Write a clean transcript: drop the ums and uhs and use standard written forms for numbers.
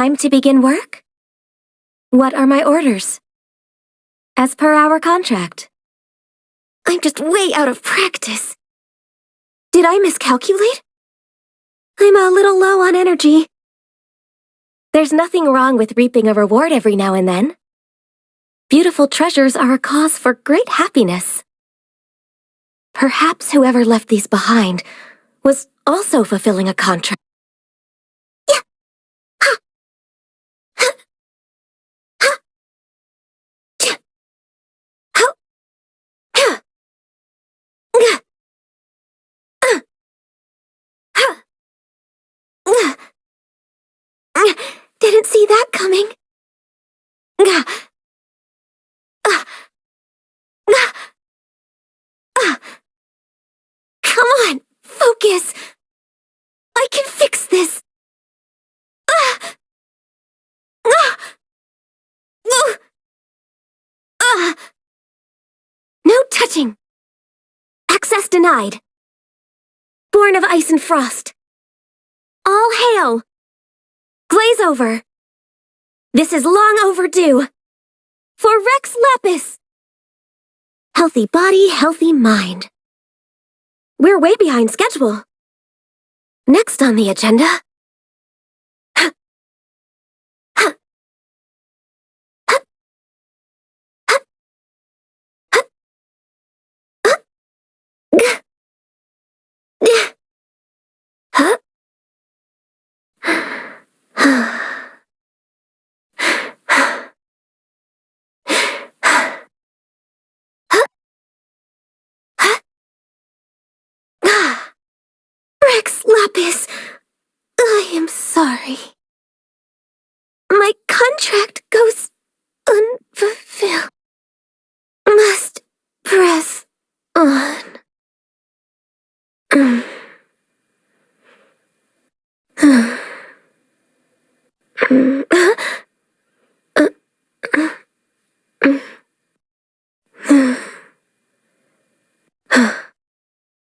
Time to begin work? What are my orders? As per our contract. I'm just way out of practice. Did I miscalculate? I'm a little low on energy. There's nothing wrong with reaping a reward every now and then. Beautiful treasures are a cause for great happiness. Perhaps whoever left these behind was also fulfilling a contract. Didn't see that coming. Come on, focus. I can fix this. No touching. Access denied. Born of ice and frost. All hail. Glaze over. This is long overdue. For Rex Lapis. Healthy body, healthy mind. We're way behind schedule. Next on the agenda... Rex Lapis, I am sorry. My contract goes unfulfilled. Must press on.